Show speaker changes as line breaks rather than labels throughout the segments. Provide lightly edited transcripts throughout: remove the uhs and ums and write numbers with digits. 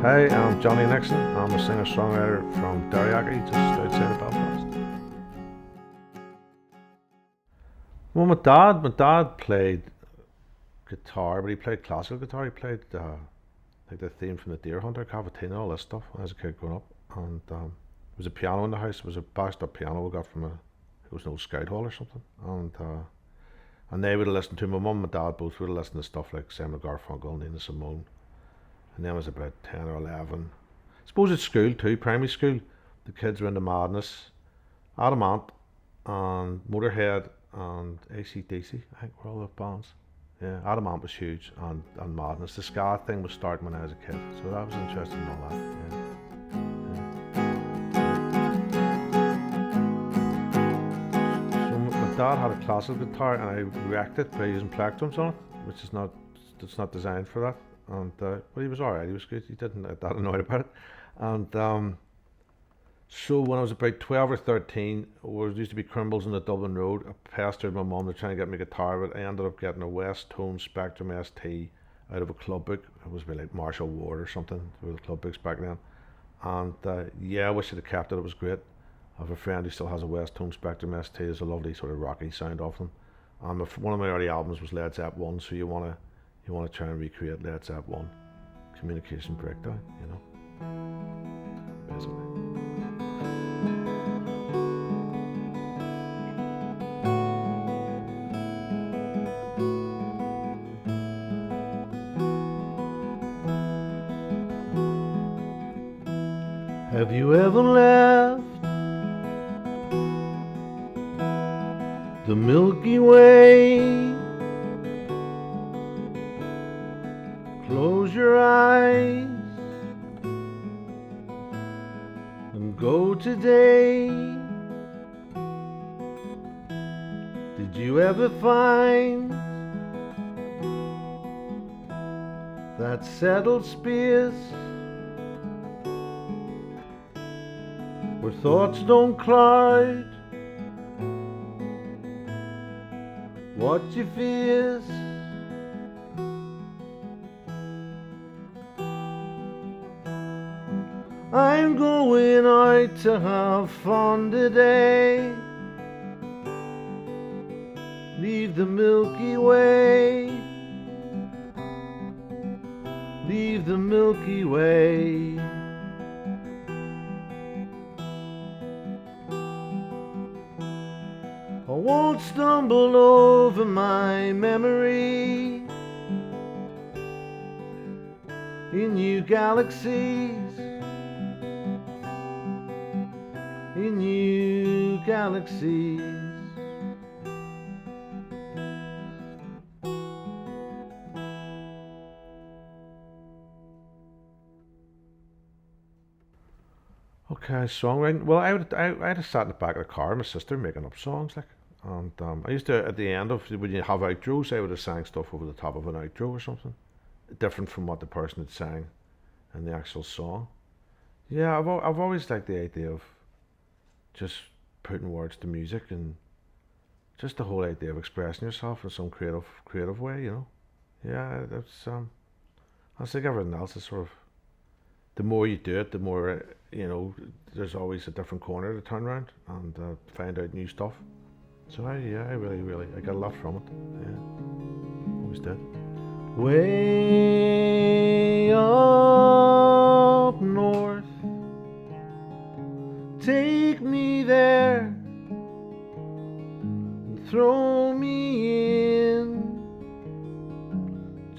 Hi, I'm Jonny Nixon. I'm a singer-songwriter from Derry, just outside of Belfast. Well, my dad played guitar, but he played classical guitar. He played like the theme from the Deer Hunter, Cavatina, all this stuff when I was a kid growing up. And there was a piano in the house. It was a bashed up piano we got from it was an old scout hall or something. And they would have listened to my mum and my dad both would have listened to stuff like Simon Garfunkel and Nina Simone. And then I was about 10 or 11. I suppose at school too, primary school, the kids were into Madness, Adamant, and Motorhead, and AC/DC. I think were all the bands. Yeah, Adamant was huge, and Madness. The ska thing was starting when I was a kid, so that was interesting and all that. Yeah. So my dad had a classical guitar, and I wrecked it by using plectrums on it, which is not, it's not designed for that. And but he was alright. He was good. He didn't get that annoyed about it. And so when I was about 12 or 13, there used to be crumbles on the Dublin Road. I pestered my mum to try and get me a guitar, but I ended up getting a West Tone Spectrum ST out of a club book. It was like Marshall Ward or something. There were the club books back then. And yeah, I wish I'd have kept it. It was great. I have a friend who still has a West Tone Spectrum ST. There's a lovely sort of rocky sound off them. And one of my early albums was Led Zepp 1, so you want to try and recreate Led Zepp 1. Communication breakdown, you know. Basically. Have you ever left the Milky Way? Close your eyes and go today. Did you ever find that settled space where thoughts don't cloud what you face? I'm going out to have fun today. Leave the Milky Way. Leave the Milky Way. I won't stumble over my memory in new galaxies. In new galaxies. Okay, songwriting. Well, I'd have sat in the back of the car with my sister making up songs, like, and I used to, at the end of when you have outros, I would have sang stuff over the top of an outro or something, different from what the person had sang in the actual song. Yeah, I've always liked the idea of just putting words to music, and just the whole idea of expressing yourself in some creative way, you know. Yeah, that's I think everything else is sort of, the more you do it, the more you know. There's always a different corner to turn around and find out new stuff. So I really I got a lot from it. Yeah, always did. Way up north, take me there and throw me in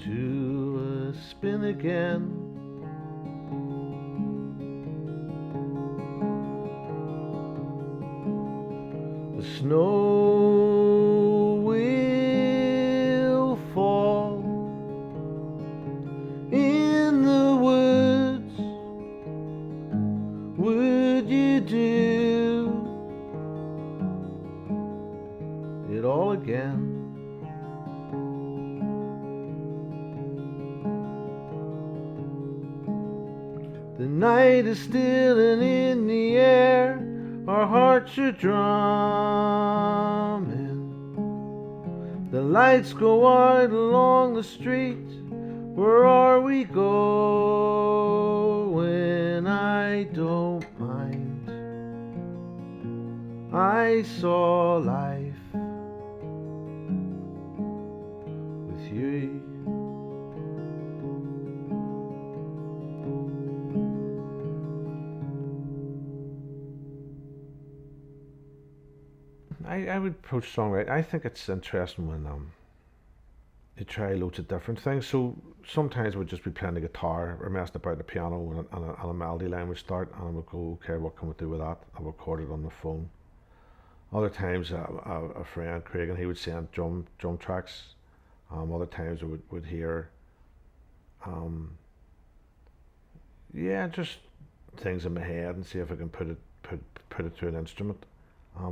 to a spin again. The snow will fall in the woods. Would you do it all again? The night is still and in the air, our hearts are drumming. The lights go out along the street. Where are we going? I saw life with you. I would approach songwriting. I think it's interesting when you try loads of different things. So sometimes we'd just be playing the guitar or messing about the piano, and a melody line would start, and I would go, okay, what can we do with that? I record it on the phone. Other times, a friend, Craig, and he would send drum tracks. Other times, I would hear, yeah, just things in my head and see if I can put it to an instrument.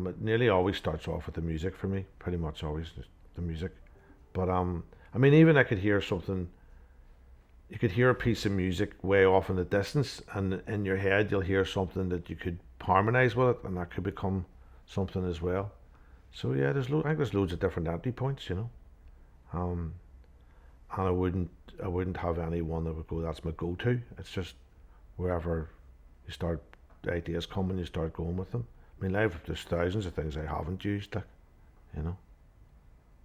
It nearly always starts off with the music for me. Pretty much always the music. But I mean, even I could hear something. You could hear a piece of music way off in the distance, and in your head, you'll hear something that you could harmonize with it, and that could become something as well. So yeah, I think there's loads of different entry points, you know. Um, and I wouldn't have any one that would go, that's my go-to. It's just wherever you start, the ideas come and you start going with them. I mean, there's thousands of things I haven't used, like, you know.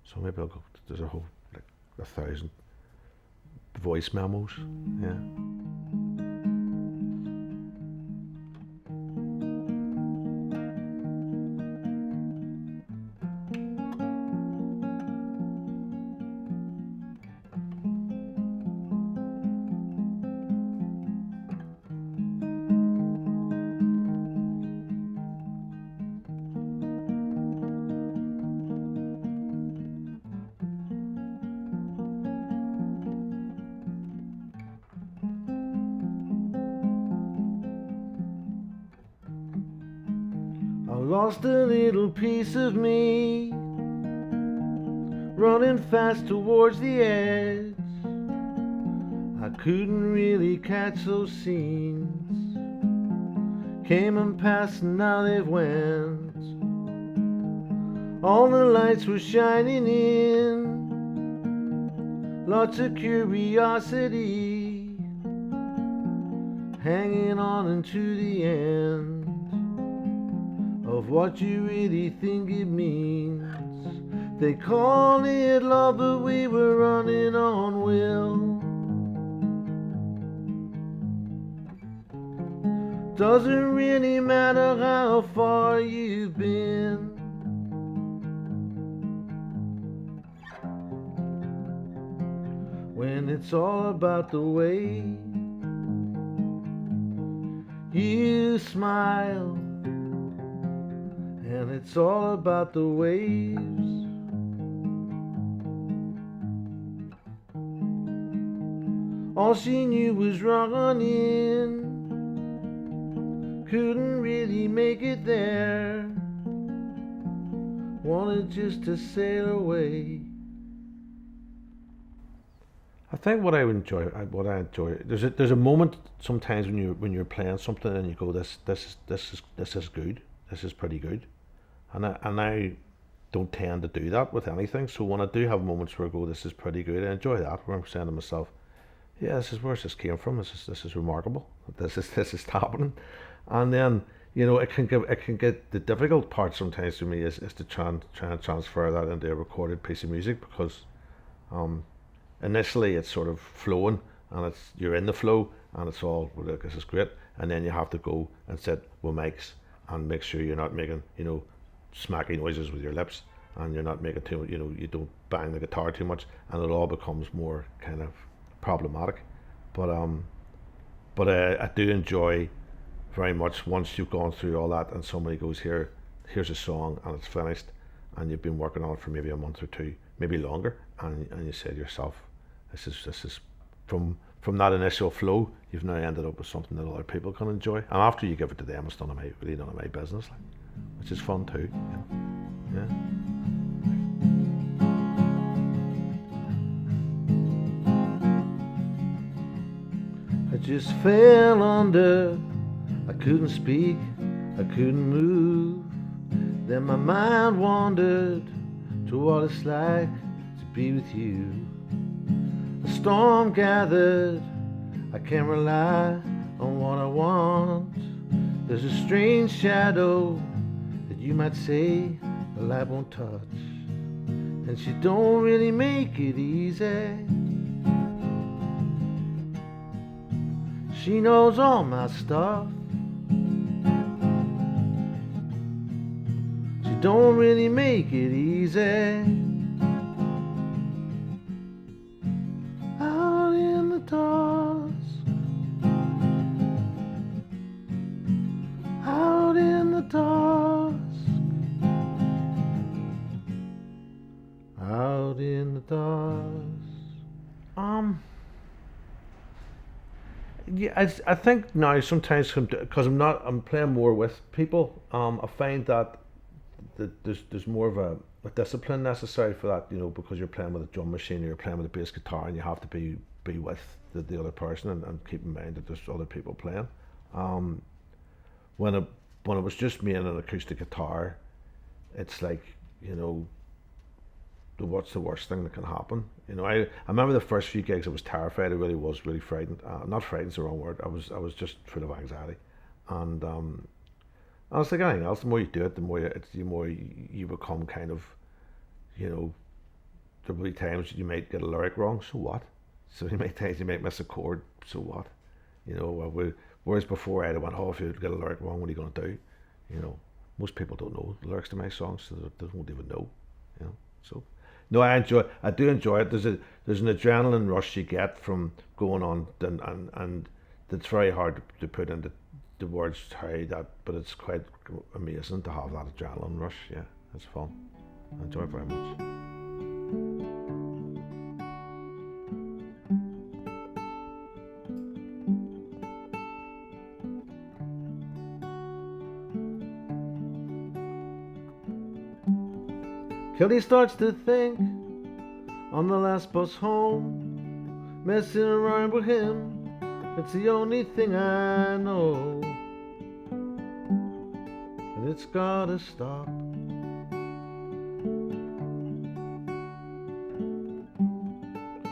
So maybe I'll go. There's a whole like 1,000 voice memos. Yeah. I lost a little piece of me, running fast towards the edge. I couldn't really catch those scenes, came and passed and now they've went. All the lights were shining in, lots of curiosity, hanging on into the end of what you really think it means. They call it love, but we were running on will. Doesn't really matter how far you've been. When it's all about the way you smile, and it's all about the waves. All she knew was running, couldn't really make it there, wanted just to sail away. I think what I enjoy, there's a moment sometimes when you're playing something and you go, this is good, this is pretty good. And I don't tend to do that with anything. So when I do have moments where I go, this is pretty good, I enjoy that. Where I'm saying to myself, yeah, where this came from. This is remarkable. This is happening. And then it can get the difficult part sometimes for me is to try and transfer that into a recorded piece of music, because initially it's sort of flowing and you're in the flow and it's all, well, look, this is great. And then you have to go and sit with mics and make sure you're not making smacky noises with your lips, and you're not making too, you don't bang the guitar too much, and it all becomes more kind of problematic. But I do enjoy very much once you've gone through all that and somebody goes, here's a song and it's finished, and you've been working on it for maybe a month or two, maybe longer, and you say to yourself, this is from that initial flow, you've now ended up with something that other people can enjoy, and after you give it to them, it's really none of my business, like, which is fun too. Yeah. I just fell under, I couldn't speak, I couldn't move. Then my mind wandered to what it's like to be with you. The storm gathered, I can't rely on what I want. There's a strange shadow that You might say the light won't touch, and she don't really make it easy. She knows all my stuff. She don't really make it easy. Out in the dusk, out in the dusk, out in the dusk. Yeah, I think now sometimes because I'm playing more with people. I find that there's more of a discipline necessary for that, because you're playing with a drum machine or you're playing with a bass guitar, and you have to be with the other person and keep in mind that there's other people playing. When it was just me and an acoustic guitar, it's like, what's the worst thing that can happen? I remember the first few gigs I was terrified. I really was really frightened. Not frightened is the wrong word. I was just full of anxiety, and I was like anything else. The more you do it, the more you become kind of, there'll be times you might get a lyric wrong. So what? So many times you might miss a chord. So what? Whereas before I went, oh, if you get a lyric wrong, what are you going to do? Most people don't know the lyrics to my songs, so they won't even know. So no, I do enjoy it. There's an adrenaline rush you get from going on, and it's very hard to put into the words how that, but it's quite amazing to have that adrenaline rush. Yeah, it's fun. I enjoy it very much. Kelly starts to think on the last bus home, messing around with him. It's the only thing I know, and it's gotta stop.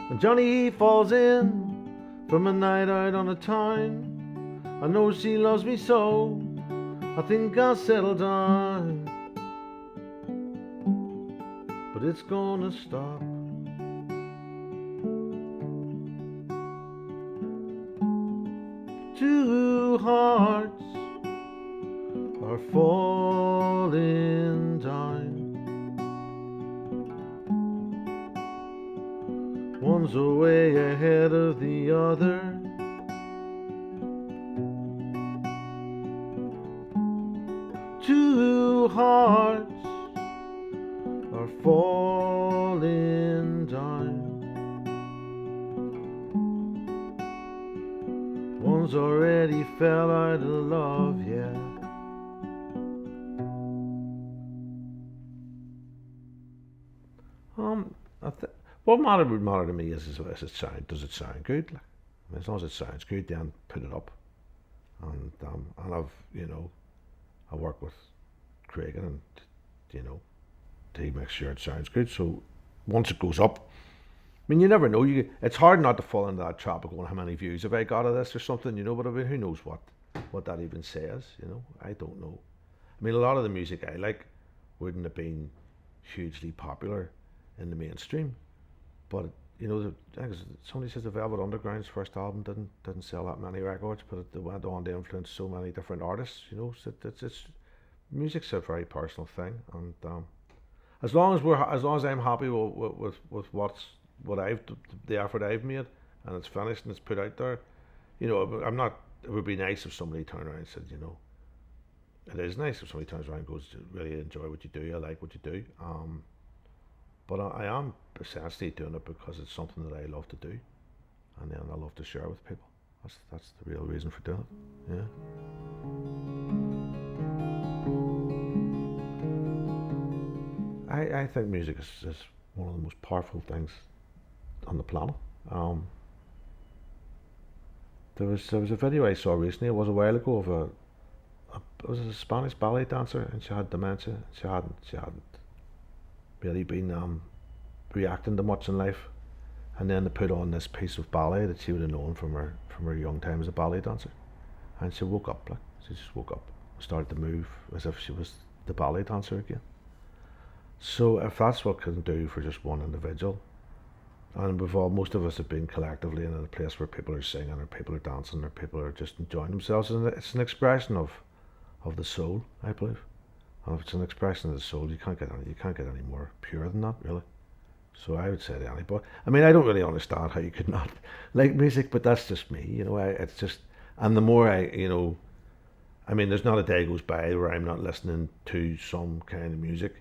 And Johnny, he falls in from a night out on the town. I know she loves me so, I think I'll settle down, but it's gonna stop. Two hearts are falling down. One's away ahead of the other. Two hearts are falling down. One's already fell out of love, yeah. What would matter to me is it sound? Does it sound good? Like, as long as it sounds good, then put it up. And I've I work with Craig and to make sure it sounds good. So once it goes up, I mean, you never know. It's hard not to fall into that trap of going, how many views have I got of this or something, but I mean, who knows what that even says, I don't know. I mean, a lot of the music I like wouldn't have been hugely popular in the mainstream, but somebody says the Velvet Underground's first album didn't sell that many records, but it went on to influence so many different artists, so it's music's a very personal thing, and as long as I'm happy with the effort I've made, and it's finished and it's put out there, I'm not. It would be nice if somebody turned around and said, it is nice if somebody turns around and goes, really enjoy what you do, I like what you do. But I am essentially doing it because it's something that I love to do, and then I love to share with people. That's the real reason for doing it. Yeah. I think music is one of the most powerful things on the planet. There was a video I saw recently. It was a while ago of it was a Spanish ballet dancer, and she had dementia. She hadn't really been reacting to much in life, and then they put on this piece of ballet that she would have known from her young time as a ballet dancer, and she woke up. She just woke up, started to move as if she was the ballet dancer again. So if that's what can do for just one individual, and most of us have been collectively in a place where people are singing or people are dancing or people are just enjoying themselves, and it's an expression of the soul, I believe. And if it's an expression of the soul, you can't get any more pure than that, really. So I would say to anybody, I mean, I don't really understand how you could not like music, but that's just me, it's just, and the more I mean, there's not a day goes by where I'm not listening to some kind of music.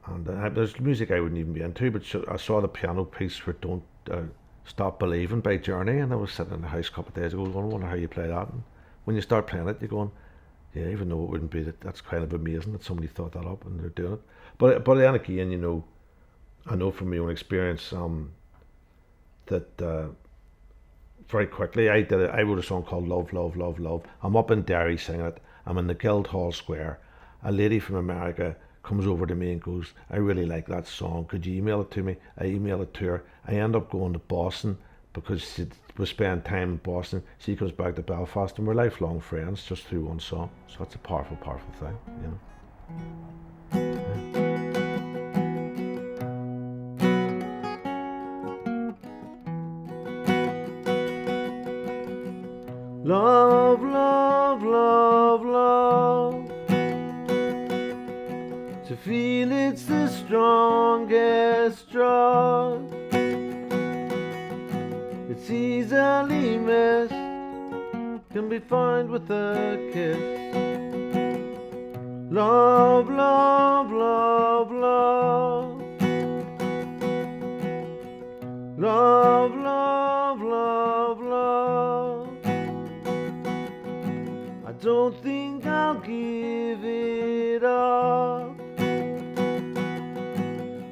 And there's music I wouldn't even be into, but I saw the piano piece for Don't Stop Believing by Journey, and I was sitting in the house a couple of days ago going, I wonder how you play that. And when you start playing it, you're going, yeah, even though it wouldn't be that's kind of amazing that somebody thought that up and they're doing it. But then again, I know from my own experience that very quickly I wrote a song called Love, Love, Love, Love. I'm up in Derry singing it. I'm in the Guildhall Square. A lady from America comes over to me and goes, I really like that song. Could you email it to me? I email it to her. I end up going to Boston because she was spending time in Boston. She comes back to Belfast and we're lifelong friends just through one song. So that's a powerful, powerful thing, Love, love, love, love. To feel it's the strongest drug. It's easily missed, can be found with a kiss. Love, love, love, love. Love, love, love, love. I don't think I'll give it up.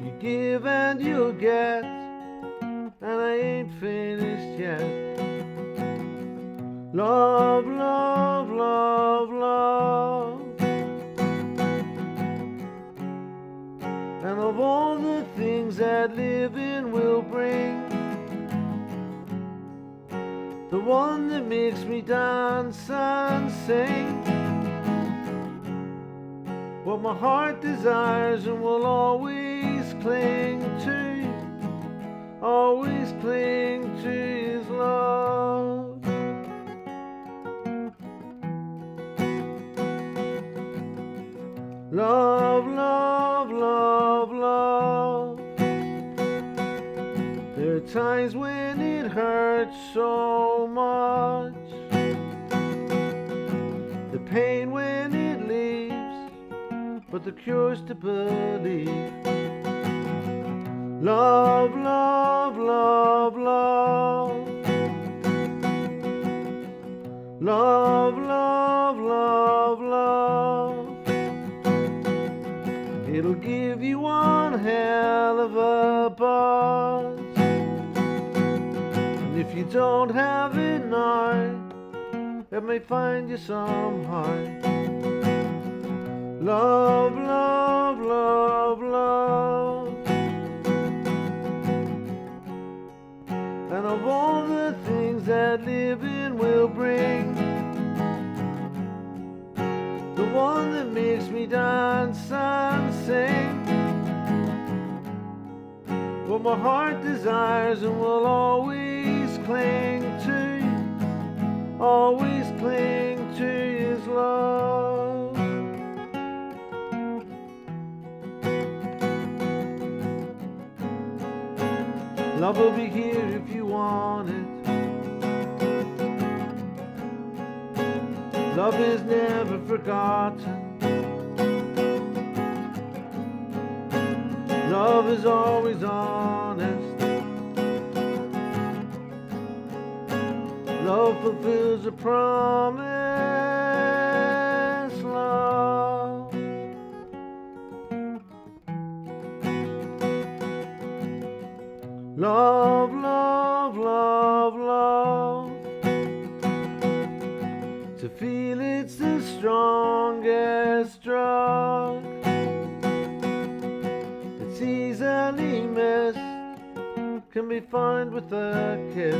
You give and you'll get, and I ain't finished yet. Love, love, love, love. And of all the things that living will bring, the one that makes me dance and sing, what my heart desires and will always cling to, always cling to is love. Love, love, love, love. There are times when it hurts so much, the pain when it leaves, but the cure's to believe. Love, love, love, love. Love, love, love, love. It'll give you one hell of a buzz. And if you don't have it now, it may find you somehow. Love, love, love, love. And of all the things that living will bring, the one that makes me dance and sing, what my heart desires and will always cling to, always cling to is love. Love will be here if you want it. Love is never forgotten. Love is always honest. Love fulfills a promise. Love. Love, love, love, love. To feel it's the strongest drug. It's easily missed, can be found with a kiss.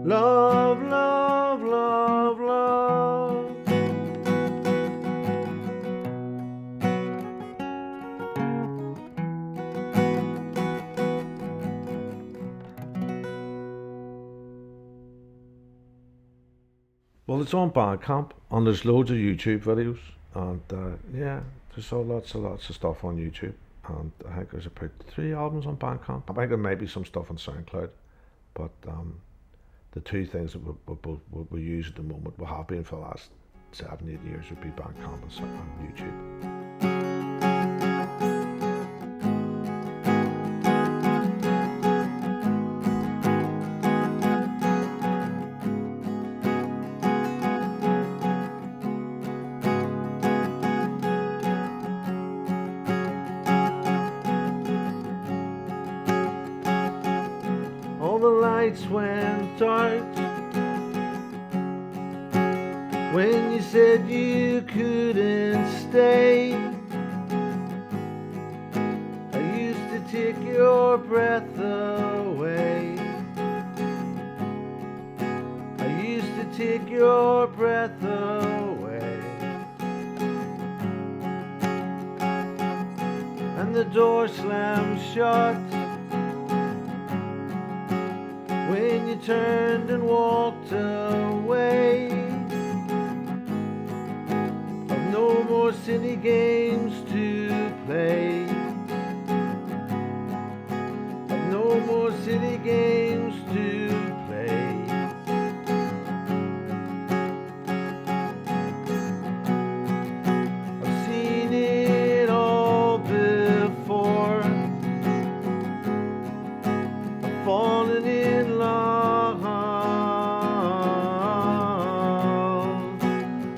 Love, love, love, love. Well, it's on Bandcamp, and there's loads of YouTube videos, and yeah, there's lots of stuff on YouTube, and I think there's about 3 albums on Bandcamp. I think there might be some stuff on SoundCloud, but the two things that we use at the moment, we have been for the last 7-8 years, would be Bandcamp and YouTube. All the lights went out when you said you couldn't stay. I used to take your breath away. I used to take your breath away. And the door slammed shut when you turned and walked away. I've no more silly games to play. I've no more silly games to play. I've seen it all before. I've fallen in love.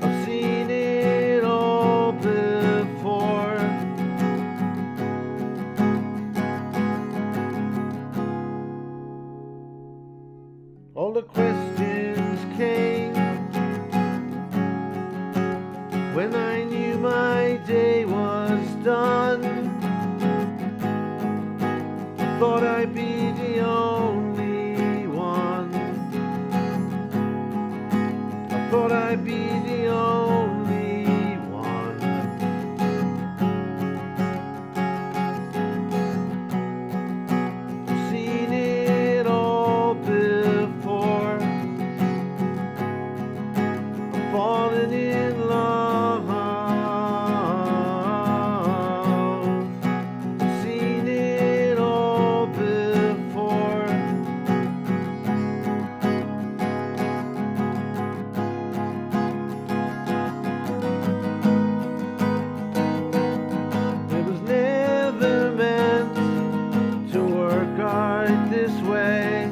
I've seen it all before. All the questions came when I knew my day was done. I thought I'd be the only one. I thought I'd be the only one. I've seen it all before. I've fallen in love. I've seen it all before. It was never meant to work out this way.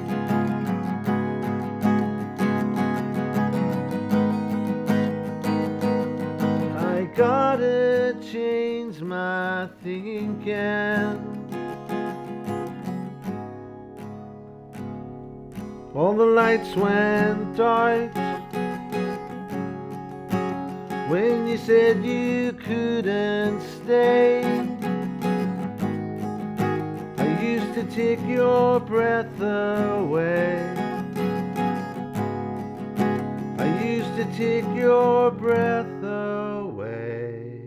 I gotta change my thinking. All the lights went out when you said you couldn't stay. I used to take your breath away. I used to take your breath away.